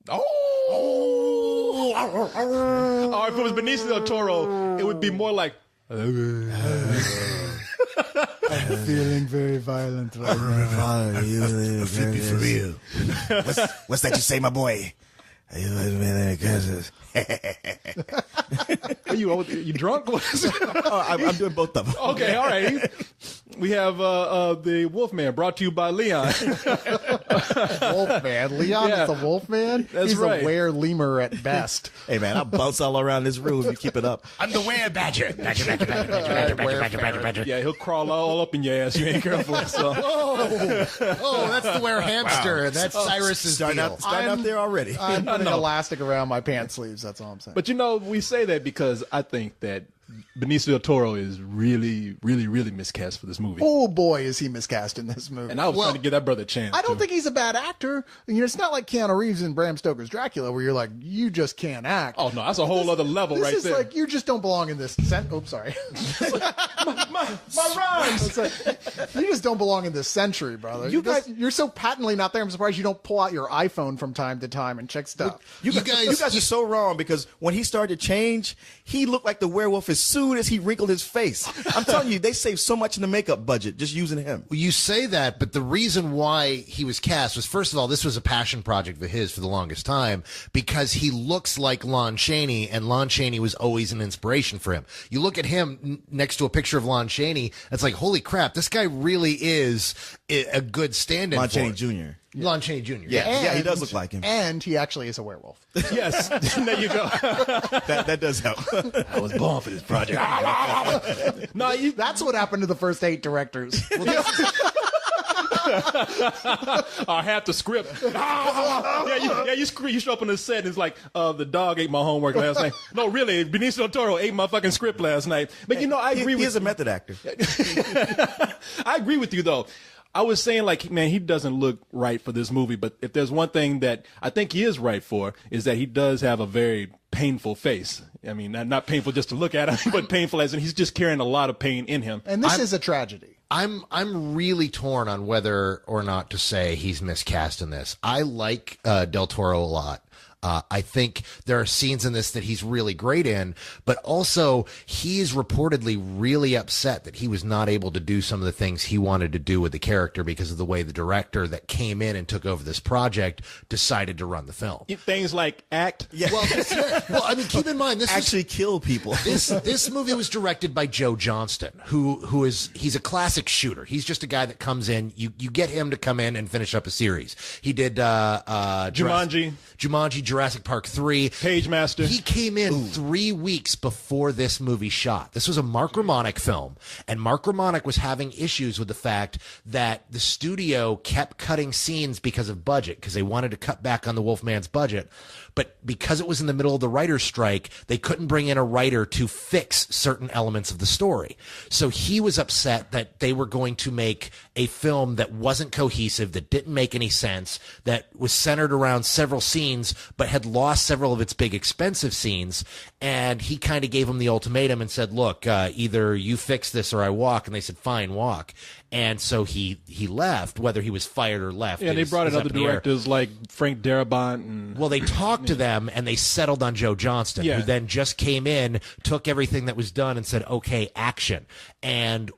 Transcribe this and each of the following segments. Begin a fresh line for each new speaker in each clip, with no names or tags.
Oh, if it was Benicio del Toro, it would be more like.
I'm feeling very violent right now.
Flippy for real. What's that you say, my boy?
Are you drunk?
I'm doing both of them.
Okay, all right. We have the Wolfman, brought to you by Leon.
Wolfman. Leon is the Wolfman?
That's
He's
right.
a were-lemur at best.
Hey, man, I'll bounce all around this room if you keep it up.
I'm the were-badger. Badger.
Yeah, he'll crawl all up in your ass. You ain't careful. So.
Oh, that's the were-hamster. Wow. That's Cyrus's
Starting
deal.
out there already.
I'm putting elastic around my pant sleeves. That's all I'm saying.
But we say that because I think that Benicio del Toro is really, really, really miscast for this movie.
Oh boy, is he miscast in this movie.
And I was trying to give that brother a chance.
I don't think he's a bad actor. It's not like Keanu Reeves in Bram Stoker's Dracula where you're like, you just can't act.
Oh no, that's a whole other level right there.
This is like, you just don't belong in this Oops, sorry.
my rhymes.
You just don't belong in this century, brother. You're so patently not there. I'm surprised you don't pull out your iPhone from time to time and check stuff.
You guys are so wrong because when he started to change, he looked like the werewolf as soon as he wrinkled his face. I'm telling you, they saved so much in the makeup budget just using him.
Well, you say that, but the reason why he was cast was, first of all, this was a passion project of his for the longest time because he looks like Lon Chaney, and Lon Chaney was always an inspiration for him. You look at him next to a picture of Lon Chaney, it's like, holy crap, this guy really is a good stand-in
Lon
for
Chaney
it.
Jr.
Lon Chaney Jr.
Yeah, he does look like him.
And he actually is a werewolf.
Yes, there you go.
That does help.
I was born for this project.
That's what happened to the first 8 directors.
I have the script. You show up on the set and it's like, the dog ate my homework last night. No, really, Benicio del Toro ate my fucking script last night. But I agree with you.
He's a method actor.
I agree with you, though. I was saying, like, man, he doesn't look right for this movie. But if there's one thing that I think he is right for, is that he does have a very painful face. I mean, not painful just to look at him, but painful as in he's just carrying a lot of pain in him.
And this is a tragedy.
I'm really torn on whether or not to say he's miscast in this. I like Del Toro a lot. I think there are scenes in this that he's really great in, but also he is reportedly really upset that he was not able to do some of the things he wanted to do with the character because of the way the director that came in and took over this project decided to run the film.
Things like act.
Yeah. Well, I mean, keep in mind this
actually kill people.
This movie was directed by Joe Johnston, he's a classic shooter. He's just a guy that comes in. You get him to come in and finish up a series. He did
Jumanji,
Jurassic Park 3.
Page Master.
He came in 3 weeks before this movie shot. This was a Mark Romanek film, and Mark Romanek was having issues with the fact that the studio kept cutting scenes because of budget, because they wanted to cut back on the Wolfman's budget. But because it was in the middle of the writer's strike, they couldn't bring in a writer to fix certain elements of the story. So he was upset that they were going to make a film that wasn't cohesive, that didn't make any sense, that was centered around several scenes, but had lost several of its big expensive scenes. And he kind of gave them the ultimatum and said, look, either you fix this or I walk. And they said, fine, walk. And so he left, whether he was fired or left.
Yeah, they brought in other directors like Frank Darabont.
Well, they talked to them and they settled on Joe Johnston, who then just came in, took everything that was done and said, okay, action. And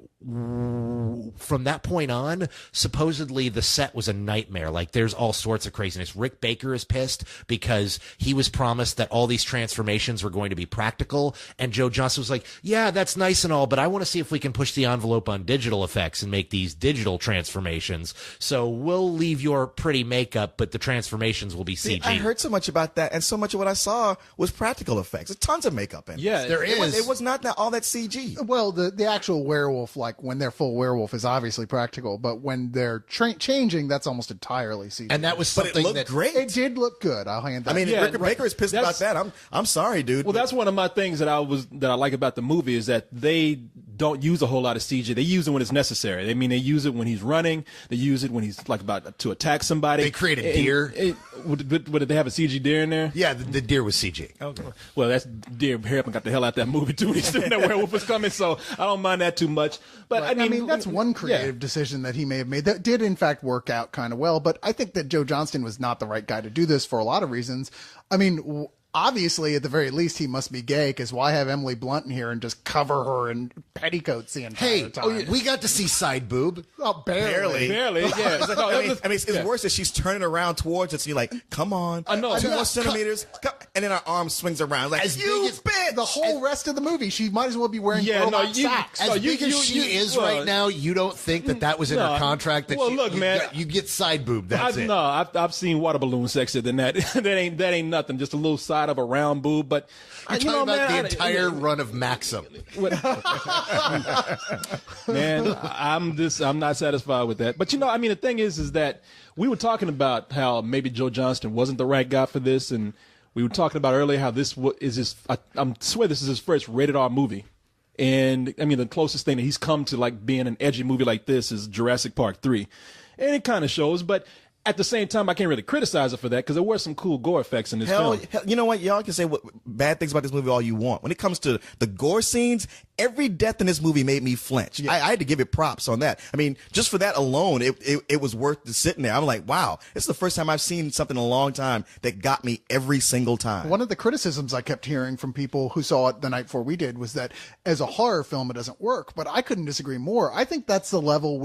from that point on, supposedly the set was a nightmare. Like, there's all sorts of craziness. Rick Baker is pissed because he was promised that all these transformations were going to be practical, and Joe Johnston was like, yeah, that's nice and all, but I want to see if we can push the envelope on digital effects and make these digital transformations. So we'll leave your pretty makeup, but the transformations will be CG.
I heard so much about that, and so much of what I saw was practical effects. There's tons of makeup in it.
Yeah,
there is.
It was not all that CG.
Well, the actual werewolf, like when they're full werewolf, is obviously practical, but when they're changing, that's almost entirely CG.
And that was something
But it looked
that
great.
It did look good. I'll hand that.
I mean,
Yeah,
Rick Baker is pissed about that. I'm sorry, dude.
Well, that's one of my things that I like about the movie is that they don't use a whole lot of CG. They use it when it's necessary. They use it when he's running. They use it when he's like about to attack somebody.
They create a deer.
Did they have a CG deer in there?
Yeah, the deer was CG.
Okay.
Well, that's deer Harriman got the hell out that movie too. He's that werewolf was coming, so I don't mind that too much. But I mean
that's one creative decision that he may have made that did in fact work out kind of well. But I think that Joe Johnston was not the right guy to do this for a lot of reasons. I mean, obviously, at the very least, he must be gay, because why have Emily Blunt in here and just cover her in petticoats the entire time?
We got to see side boob.
Oh, barely.
Barely, yeah.
It's worse that she's turning around towards us. And you're like, come on.
I know.
2 more centimeters. And then her arm swings around. Like, you bitch.
The whole rest of the movie, she might as well be wearing robot sacks.
As big as she is right now, you don't think that was in her contract? That
look, man.
You get side boob. That's it.
No, I've seen water balloon sexier than that. that ain't nothing. Just a little side of a round boob. But
you're talking about the entire run of Maxim.
Man, I'm not satisfied with that. But I mean, the thing is that we were talking about how maybe Joe Johnston wasn't the right guy for this, and we were talking about earlier how this is his. I swear this is his first rated R movie. And I mean, the closest thing that he's come to like being an edgy movie like this is Jurassic Park 3, and it kind of shows. But at the same time, I can't really criticize it for that, because there were some cool gore effects in this film.
You know what? Y'all can say bad things about this movie all you want. When it comes to the gore scenes, every death in this movie made me flinch. Yeah. I had to give it props on that. I mean, just for that alone, it was worth sitting there. I'm like, wow, this is the first time I've seen something in a long time that got me every single time.
One of the criticisms I kept hearing from people who saw it the night before we did was that as a horror film, it doesn't work. But I couldn't disagree more. I think that's the level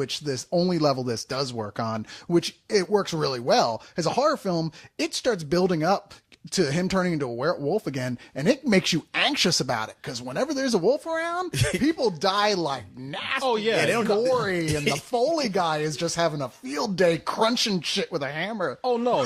only level this does work on, which it works really well. As a horror film, it starts building up to him turning into a werewolf again, and it makes you anxious about it, because whenever there's a wolf around, people die like nasty.
Oh yeah,
they don't gory, and the Foley guy is just having a field day crunching shit with a hammer.
Oh no.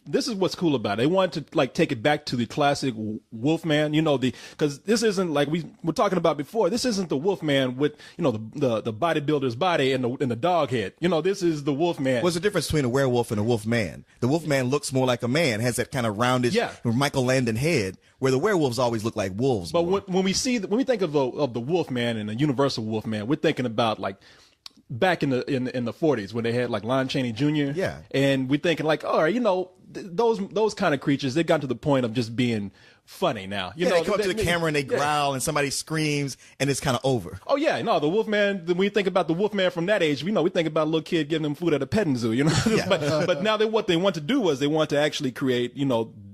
This is what's cool about it. They wanted to like take it back to the classic Wolfman, because this isn't like we were talking about before. This isn't the Wolfman with the bodybuilder's body and the dog head. This is the Wolfman.
What's the difference between a werewolf and a wolfman? The wolfman looks more like a man, has that kind of rounded Michael Landon head, where the werewolves always look like wolves.
But when we think of the Wolfman and the Universal Wolfman, we're thinking about like back in the 40s when they had like Lon Chaney Jr.
Yeah,
and we're thinking like, all right, those kind of creatures, they got to the point of just being funny now.
They come up to the camera and they growl and somebody screams and it's kind of over.
Oh yeah, no, the Wolfman. When we think about the Wolfman from that age, we think about a little kid giving them food at a petting zoo.
Yeah.
but now what they want to do is they want to actually create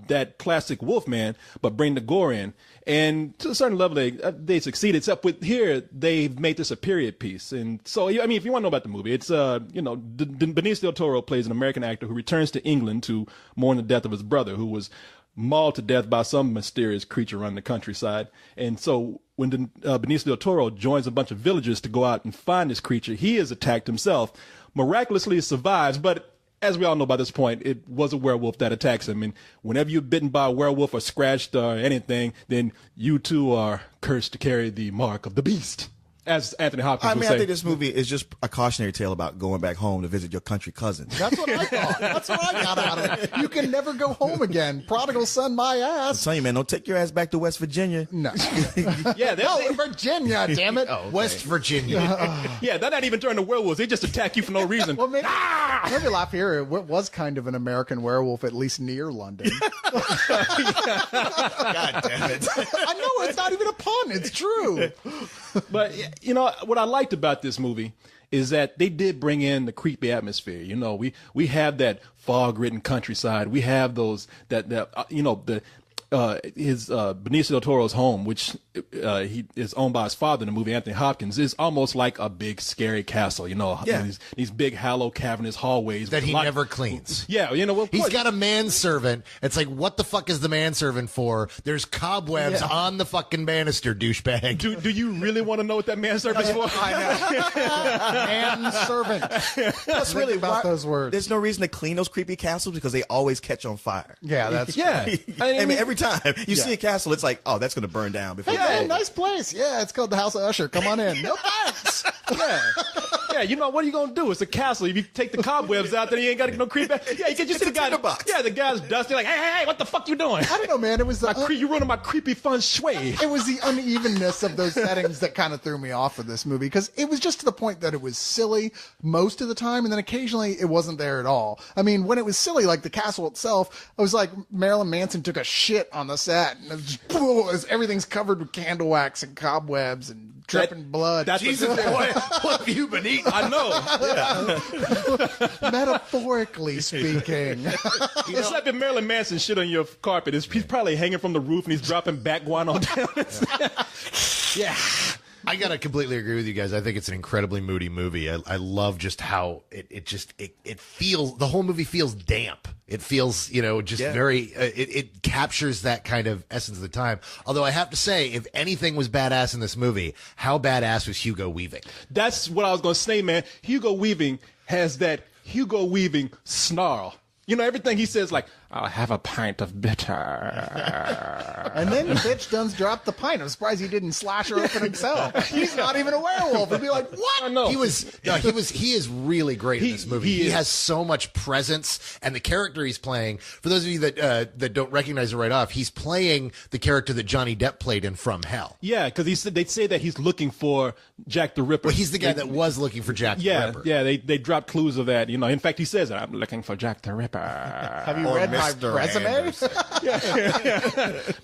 that classic Wolfman, but bring the gore in. And to a certain level, they succeed. Except with here, they've made this a period piece. And so, I mean, if you want to know about the movie, it's Benicio del Toro plays an American actor who returns to England to mourn the death of his brother, who was mauled to death by some mysterious creature running the countryside. And so when Benicio del Toro joins a bunch of villagers to go out and find this creature, he is attacked himself. Miraculously survives, but as we all know by this point, it was a werewolf that attacks him. And whenever you're bitten by a werewolf or scratched or anything, then you too are cursed to carry the mark of the beast, as Anthony Hopkins would say.
I think this movie is just a cautionary tale about going back home to visit your country cousins.
That's what I thought. That's what I got out of it. You can never go home again. Prodigal son, my ass.
I'm telling you, man, don't take your ass back to West Virginia.
No.
Virginia,
damn it.
Oh, okay.
West Virginia.
Yeah, they're not even turning to werewolves. They just attack you for no reason.
Well, maybe laugh here. It was kind of an American werewolf, at least near London.
God damn it.
I know, it's not even a pun. It's true.
But, what I liked about this movie is that they did bring in the creepy atmosphere. We have that fog-ridden countryside. We have those his Benicio del Toro's home, which he is owned by his father in the movie, Anthony Hopkins, is almost like a big scary castle. These big hollow cavernous hallways
that he never cleans.
Yeah,
he's got a manservant. It's like, what the fuck is the manservant for? There's cobwebs on the fucking banister, douchebag.
Do you really want to know what that manservant's for?
Manservant.
That's really
about those words.
There's no reason to clean those creepy castles because they always catch on fire.
Yeah, that's
I mean, every time you see a castle, it's like, oh, that's going to burn down before.
Hey, man, nice place. Yeah, it's called the House of Usher. Come on in. No thanks.
Yeah. Yeah, you know, what are you going to do? It's a castle. If you take the cobwebs out, then you ain't got no creep back. Yeah, you can just see the guy. Yeah, the guy's dusty. Like, hey, what the fuck you doing?
I don't know, man. It was
you ruining my creepy feng shui.
It was the unevenness of those settings that kind of threw me off of this movie, because it was just to the point that it was silly most of the time, and then occasionally it wasn't there at all. I mean, when it was silly, like the castle itself, I was like, Marilyn Manson took a shit on the set, and it was just, everything's covered with candle wax and cobwebs and dripping blood.
Jesus, what have you been eating?
I know.
Metaphorically speaking.
It's like if Marilyn Manson shit on your carpet. He's probably hanging from the roof and he's dropping back guano down.
Yeah. I gotta completely agree with you guys. I think it's an incredibly moody movie. I love just how it feels. The whole movie feels damp. It feels, very. It captures that kind of essence of the time. Although I have to say, if anything was badass in this movie, how badass was Hugo Weaving?
That's what I was gonna say, man. Hugo Weaving has that Hugo Weaving snarl. You know, everything he says, like, I'll have a pint of bitter.
And then the bitch does drop the pint. I'm surprised he didn't slash her open himself. He's not even a werewolf. He'd be like, what?
I know.
He is really great in this movie. He has so much presence, and the character he's playing, for those of you that don't recognize it right off, he's playing the character that Johnny Depp played in From Hell.
Yeah, because they say that he's looking for Jack the Ripper.
Well, he's the guy that was looking for Jack the Ripper.
Yeah, they dropped clues of that. You know, in fact, he says, I'm looking for Jack the Ripper.
Have you read my resume?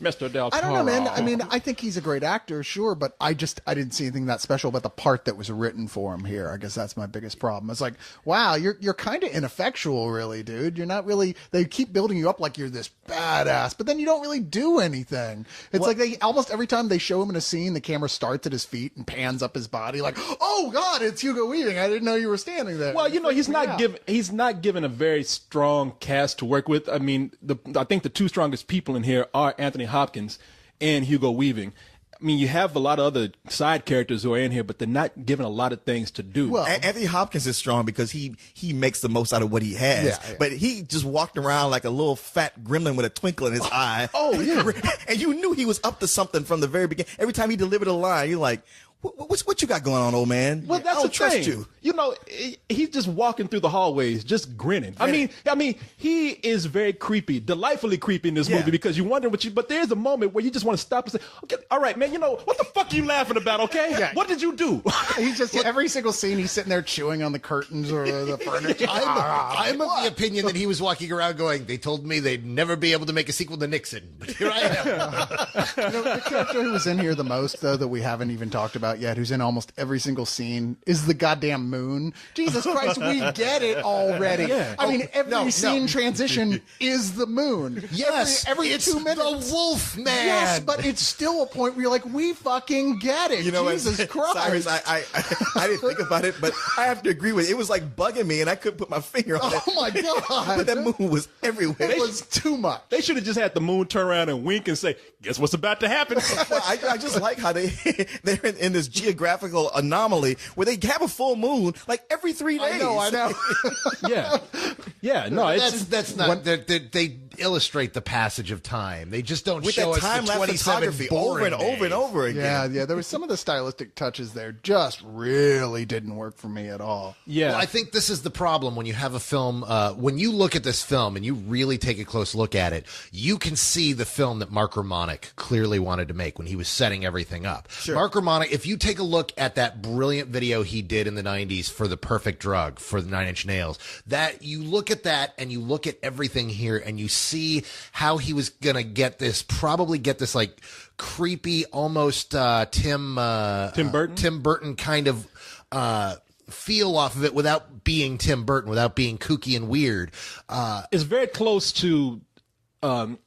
Mr. Del Toro.
I don't know, man. I mean, I think he's a great actor, sure, but I didn't see anything that special about the part that was written for him here. I guess that's my biggest problem. It's like, wow, you're kind of ineffectual, really, dude. You're not really. They keep building you up like you're this badass, but then you don't really do anything. It's like they almost every time they show him in a scene, the camera starts at his feet and pans up his body, like, oh God, it's Hugo Weaving. I didn't know you were standing there.
Well, he's not given a very strong cast to work with. I mean, I think the two strongest people in here are Anthony Hopkins and Hugo Weaving. I mean, you have a lot of other side characters who are in here, but they're not given a lot of things to do.
Well, Anthony Hopkins is strong because he makes the most out of what he has. Yeah. But he just walked around like a little fat gremlin with a twinkle in his eye.
Oh, yeah.
And you knew he was up to something from the very beginning. Every time he delivered a line, you're like, what you got going on, old man?
Well, that's the
trust
thing.
You.
You know, he's just walking through the hallways, just grinning. I mean, he is very creepy, delightfully creepy in this movie because you wonder but there's a moment where you just want to stop and say, okay, all right, man, what the fuck are you laughing about, okay?
Yeah.
What did you do?
He's just, every single scene, he's sitting there chewing on the curtains or the furniture.
I'm of the opinion that he was walking around going, they told me they'd never be able to make a sequel to Nixon, but here I am.
The character who was in here the most, though, that we haven't even talked about yet, who's in almost every single scene, is the goddamn moon. Jesus Christ, we get it already. Yeah. I mean, every scene transition is the moon.
Yes,
every
it's
2 minutes.
the Wolfman.
Yes, but it's still a point where you're like, we fucking get it. Jesus Christ.
Cyrus, I didn't think about it, but I have to agree with it. It was like bugging me, and I couldn't put my finger on it.
Oh my God.
But that moon was everywhere.
It was too much.
They should have just had the moon turn around and wink and say, guess what's about to happen?
Well, I just like how they're in this geographical anomaly where they have a full moon like every 3 days.
I know.
Yeah. No,
that's not. They illustrate the passage of time. They just don't
with
show
that
us
time
the
lapse
27
photography
boring
over and over and over again.
Yeah. There was some of the stylistic touches there just really didn't work for me at all.
Yeah.
Well, I think this is the problem when you have a film. When you look at this film and you really take a close look at it, you can see the film that Mark Romanek clearly wanted to make when he was setting everything up.
Sure.
Mark Romanek, if you take a look at that brilliant video he did in the 90s for The Perfect Drug, for the 9 Inch Nails, that you look at that and you look at everything here and you see how he was going to probably get this like creepy, almost Tim Burton kind of feel off of it without being Tim Burton, without being kooky and weird.
It's very close to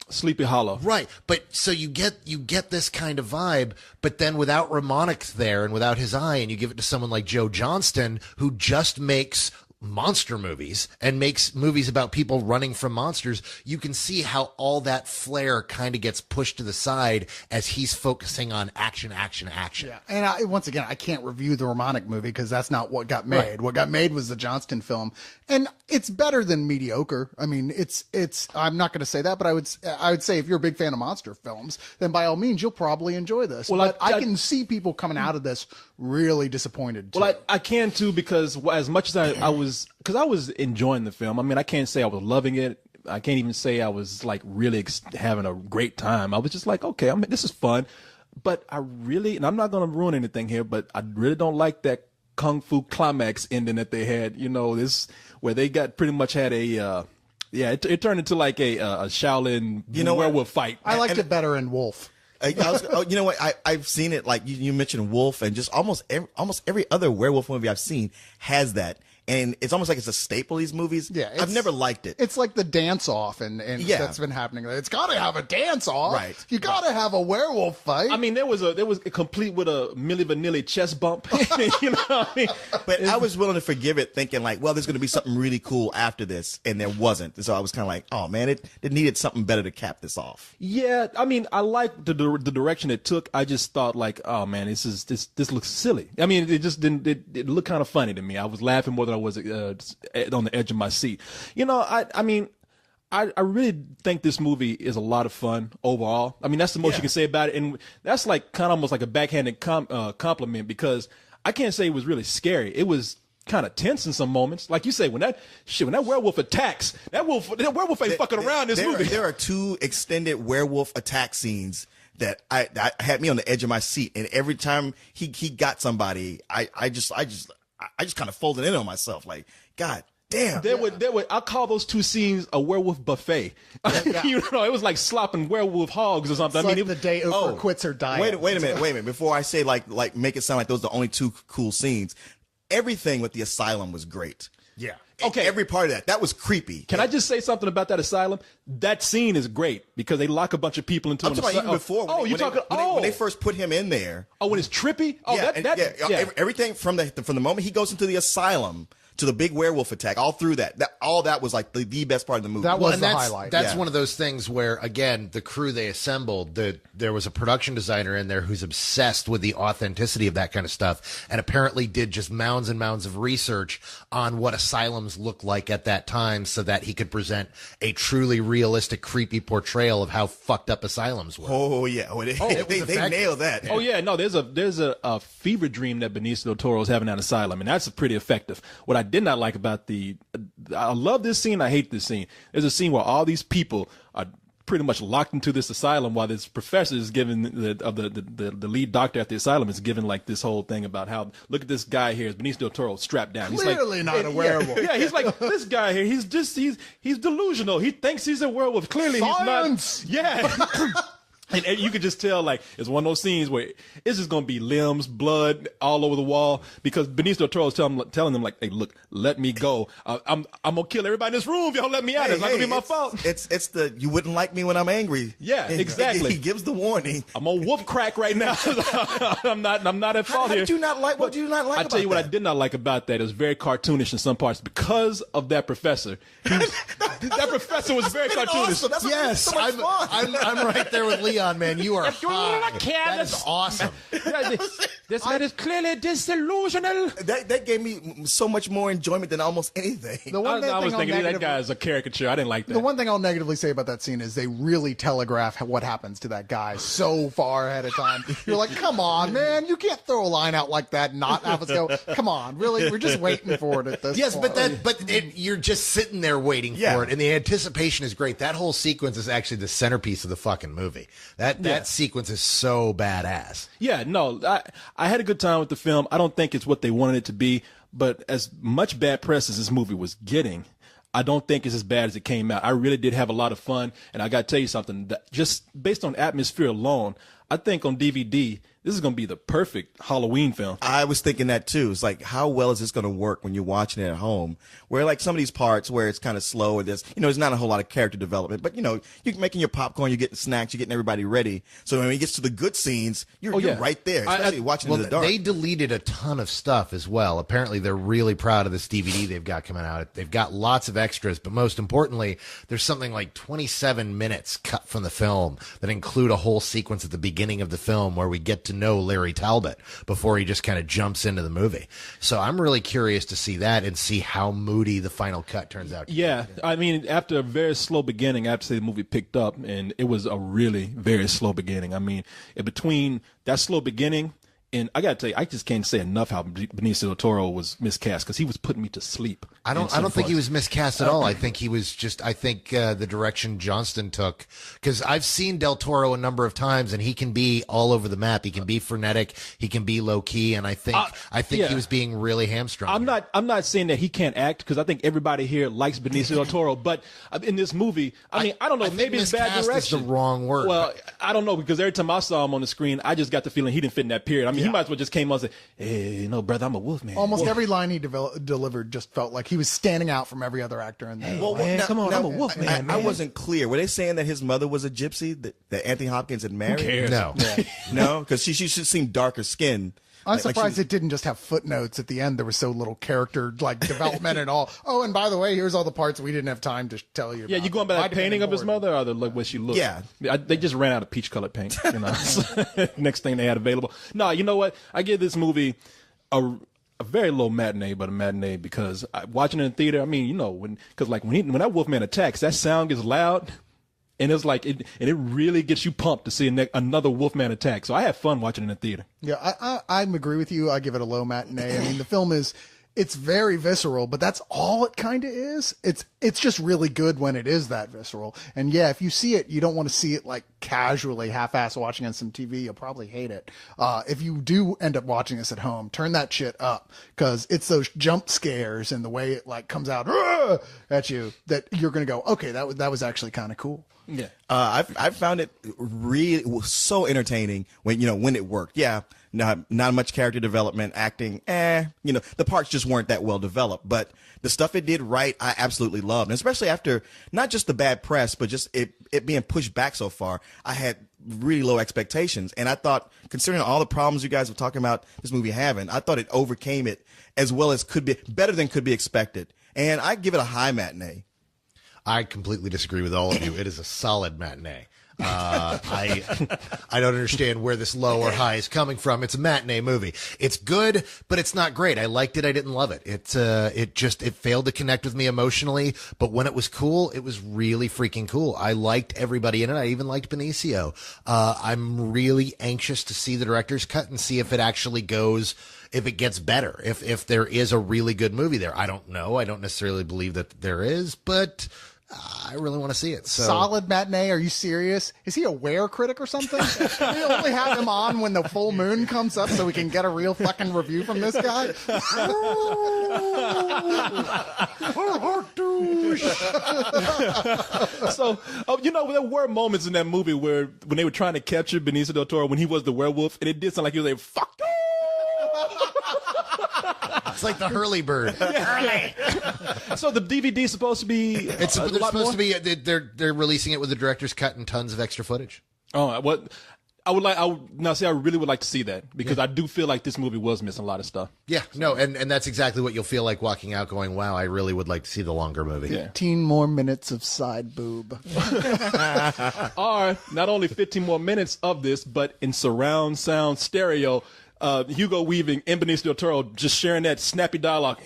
Sleepy Hollow.
Right. But so you get this kind of vibe, but then without Romanek there and without his eye, and you give it to someone like Joe Johnston, who just makes monster movies and makes movies about people running from monsters, you can see how all that flair kind of gets pushed to the side as he's focusing on action.
Yeah. And once again, I can't review the Romanek movie because that's not what got made. Right. What got made was the Johnston film, and it's better than mediocre. I mean, it's. I'm not going to say that, but I would say if you're a big fan of monster films, then by all means you'll probably enjoy this. Well, but I can see people coming out of this really disappointed. Too.
Well, I can too, because as much as I was enjoying the film. I mean, I can't say I was loving it. I can't even say I was like really having a great time. I was just like, okay, this is fun. But I really, and I'm not going to ruin anything here, but I really don't like that Kung Fu Climax ending that they had. You know, this where they got pretty much had a, it turned into like a Shaolin werewolf fight.
I liked it better in Wolf.
You know what? I've seen it, like you mentioned Wolf, and just almost every other werewolf movie I've seen has that. And it's almost like it's a staple of these movies.
Yeah,
I've never liked it.
It's like the dance off, and that's been happening. It's got to have a dance off.
Right.
You got to have a werewolf fight.
I mean, there was complete with a Milli Vanilli chest bump. You know what I mean?
But I was willing to forgive it, thinking like, well, there's going to be something really cool after this, and there wasn't. And so I was kind of like, oh man, it needed something better to cap this off.
Yeah, I mean, I like the direction it took. I just thought like, oh man, this looks silly. I mean, it just didn't. It looked kind of funny to me. I was laughing more than I was on the edge of my seat. You know, I mean, I really think this movie is a lot of fun overall. I mean, that's the most you can say about it, and that's like kind of almost like a backhanded compliment, because I can't say it was really scary. It was kind of tense in some moments, like you say, when that werewolf attacks, that werewolf ain't fucking around this movie.
There are 2 extended werewolf attack scenes that I had me on the edge of my seat, and every time he got somebody, I just kind of folded in on myself, like, God damn.
There would I call those 2 scenes a werewolf buffet. You know, it was like slopping werewolf hogs or something.
It's
I mean,
like the day Oprah quits her diet.
Wait a minute. Before I say like make it sound like those are the only 2 cool scenes, everything with the asylum was great.
Yeah.
Okay.
Every part of that was creepy.
Can I just say something about that asylum? That scene is great because they lock a bunch of people into
I'm
an
talking about
asylum.
even before. When they first put him in there.
Oh, when it's trippy. Oh,
Everything from the moment he goes into the asylum to the big werewolf attack, all through that was like the best part of the movie.
That was the
that's,
highlight.
That's one of those things where, again, the crew they assembled, there was a production designer in there who's obsessed with the authenticity of that kind of stuff, and apparently did just mounds and mounds of research on what asylums looked like at that time so that he could present a truly realistic, creepy portrayal of how fucked up asylums were.
Oh, yeah. They nailed that.
Oh, yeah. No, there's a fever dream that Benicio del Toro is having at asylum, and that's pretty effective. What I did not like about I love this scene, I hate this scene. There's a scene where all these people are pretty much locked into this asylum while this professor is giving the lead doctor at the asylum is giving like this whole thing about how, look at this guy here, is Benicio del Toro strapped down.
Clearly not a werewolf.
Yeah, he's like, this guy here, he's delusional. He thinks he's a werewolf. Clearly
Science!
He's not. Yeah. And you could just tell, like, it's one of those scenes where it's just going to be limbs, blood all over the wall, because Benicio del Toro is telling them, like, hey, look, let me go. I'm going to kill everybody in this room if y'all let me out. It's not going to be my fault.
It's the, you wouldn't like me when I'm angry.
Yeah, exactly.
He gives the warning.
I'm on wolf crack right now. I'm not at fault here.
What do you not like
I tell you what I did not like about that. It was very cartoonish in some parts because of that professor. That professor was very cartoonish.
Awesome.
Yes,
so much fun.
I'm right there with Leon, man. You are high. That is awesome.
This man is clearly disillusional.
That gave me so much more enjoyment than almost anything.
The one
I was
thing
thinking that guy is a caricature. I didn't like that.
The one thing I'll negatively say about that scene is they really telegraph what happens to that guy so far ahead of time. You're like, come on, man, you can't throw a line out like that and not have us go, come on, really? We're just waiting for it at this point.
But you're just sitting there waiting for it, and the anticipation is great. That whole sequence is actually the centerpiece of the fucking movie. That sequence is so badass.
Yeah, no, I had a good time with the film. I don't think it's what they wanted it to be, but as much bad press as this movie was getting, I don't think it's as bad as it came out. I really did have a lot of fun, and I got to tell you something. That just based on atmosphere alone, I think on DVD, this is going to be the perfect Halloween film.
I was thinking that too. It's like, how well is this going to work when you're watching it at home? Where like some of these parts where it's kind of slow and there's not a whole lot of character development, but you're making your popcorn, you're getting snacks, you're getting everybody ready. So when it gets to the good scenes, you're right there, especially watching in the dark.
They deleted a ton of stuff as well. Apparently they're really proud of this DVD they've got coming out. They've got lots of extras, but most importantly, there's something like 27 minutes cut from the film that include a whole sequence at the beginning of the film where we get to know Larry Talbot before he just kind of jumps into the movie. So I'm really curious to see that and see how moody the final cut turns out.
Yeah, I mean, after a very slow beginning, I have to say the movie picked up, and it was a really very slow beginning. I mean, in between that slow beginning And I gotta tell you, I just can't say enough how Benicio del Toro was miscast because he was putting me to sleep.
I don't think he was miscast at all. I think he was just. I think the direction Johnston took, because I've seen Del Toro a number of times, and he can be all over the map. He can be frenetic. He can be low key, and I think he was being really hamstrung.
I'm not saying that he can't act because I think everybody here likes Benicio del Toro, but in this movie, I mean, I don't know,
I think
maybe it's bad
miscast
direction.
is the wrong word.
Well, I don't know because every time I saw him on the screen, I just got the feeling he didn't fit in that period. I mean, he might as well just came on and say, "Hey, you know, brother, I'm a Wolfman."
Almost every line he delivered just felt like he was standing out from every other actor in there.
Hey, man, come on, I'm a Wolfman.
I wasn't clear. Were they saying that his mother was a gypsy that Anthony Hopkins had married?
Who cares?
No.
No, because she should seem darker skinned.
I'm surprised it didn't just have footnotes at the end. There was so little character development at all. Oh, and by the way, here's all the parts we didn't have time to tell you about.
Yeah, you going by that painting of his mother or the way she looked?
Yeah.
They just ran out of peach colored paint. You know, next thing they had available. No, you know what? I give this movie a very low matinee, but a matinee because watching it in theater. I mean, you know, when that Wolfman attacks, that sound gets loud. And it's like it really gets you pumped to see another Wolfman attack. So I had fun watching it in the theater.
Yeah, I agree with you. I give it a low matinee. I mean, the film it's very visceral, but that's all it kind of is. It's just really good when it is that visceral. And yeah, if you see it, you don't want to see it like casually, half-ass watching on some TV. You'll probably hate it. If you do end up watching this at home, turn that shit up because it's those jump scares and the way it like comes out at you that you're gonna go, okay, that was actually kind of cool.
Yeah.
I found it really so entertaining when it worked. Yeah, not much character development, acting. The parts just weren't that well developed. But the stuff it did right, I absolutely loved, and especially after not just the bad press, but just it being pushed back so far. I had really low expectations, and I thought, considering all the problems you guys were talking about this movie having, I thought it overcame it as well as better than could be expected. And I give it a high matinee.
I completely disagree with all of you. It is a solid matinee. I don't understand where this low or high is coming from. It's a matinee movie. It's good, but it's not great. I liked it. I didn't love it. It failed to connect with me emotionally. But when it was cool, it was really freaking cool. I liked everybody in it. I even liked Benicio. I'm really anxious to see the director's cut and see if it actually goes. If it gets better, if there is a really good movie there. I don't know. I don't necessarily believe that there is, but I really want to see it. So.
Solid matinee? Are you serious? Is he a wear critic or something? We only have him on when the full moon comes up so we can get a real fucking review from this guy?
So, there were moments in that movie where when they were trying to capture Benicio del Toro when he was the werewolf, and it did sound like he was like, fuck you!
It's like the Hurley bird.
So the DVD is supposed to be.
It's supposed to be. They're releasing it with the director's cut and tons of extra footage.
Oh, what? I really would like to see that because I do feel like this movie was missing a lot of stuff.
Yeah, no, and that's exactly what you'll feel like walking out going, wow, I really would like to see the longer movie.
Yeah.
15 more minutes of side boob.
Or not only 15 more minutes of this, but in surround sound stereo. Hugo Weaving and Benicio del Toro just sharing that snappy dialogue.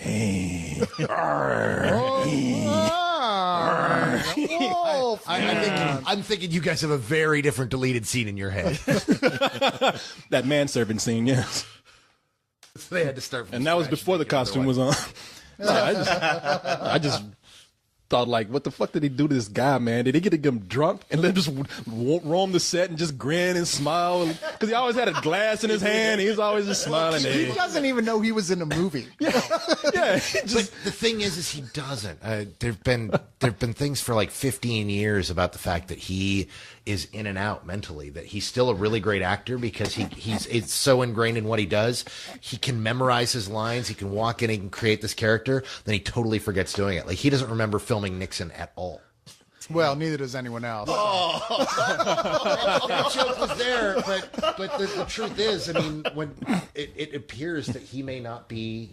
I'm thinking you guys have a very different deleted scene in your head.
That manservant scene, yes.
They had to start from
and that was before the costume was on. I just thought, like, what the fuck did he do to this guy, man? Did he get him drunk and let him just roam the set and just grin and smile? Because he always had a glass in his hand. He was always just smiling.
He doesn't even know he was in a movie.
Yeah.
But the thing is he doesn't. There've been things for like 15 years about the fact that he is in and out mentally, that he's still a really great actor because it's so ingrained in what he does. He can memorize his lines. He can walk in, he can create this character. Then he totally forgets doing it. Like, he doesn't remember filming Nixon at all.
Well, neither does anyone else.
That joke was there, but the truth is, I mean, when it appears that he may not be,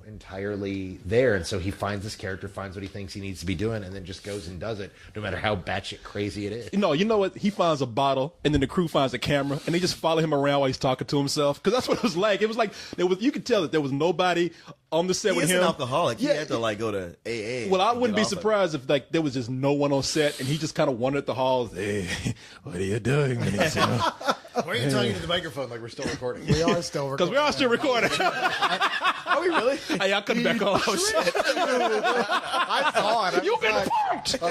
entirely there, and so he finds this character, finds what he thinks he needs to be doing, and then just goes and does it, no matter how batshit crazy it is.
You know what? He finds a bottle, and then the crew finds a camera, and they just follow him around while he's talking to himself. Because that's what it was like. It was like you could tell that there was nobody on the set with him.
He's an alcoholic. He had to go to AA.
Well, I wouldn't be surprised if there was just no one on set and he just kind of wandered the halls. Hey, what are you doing?
Why are you talking into the microphone like we're still recording?
We are still recording.
Because we are still recording.
Are we really?
Hey, I'll cut it back off.
I saw it.
You been punked.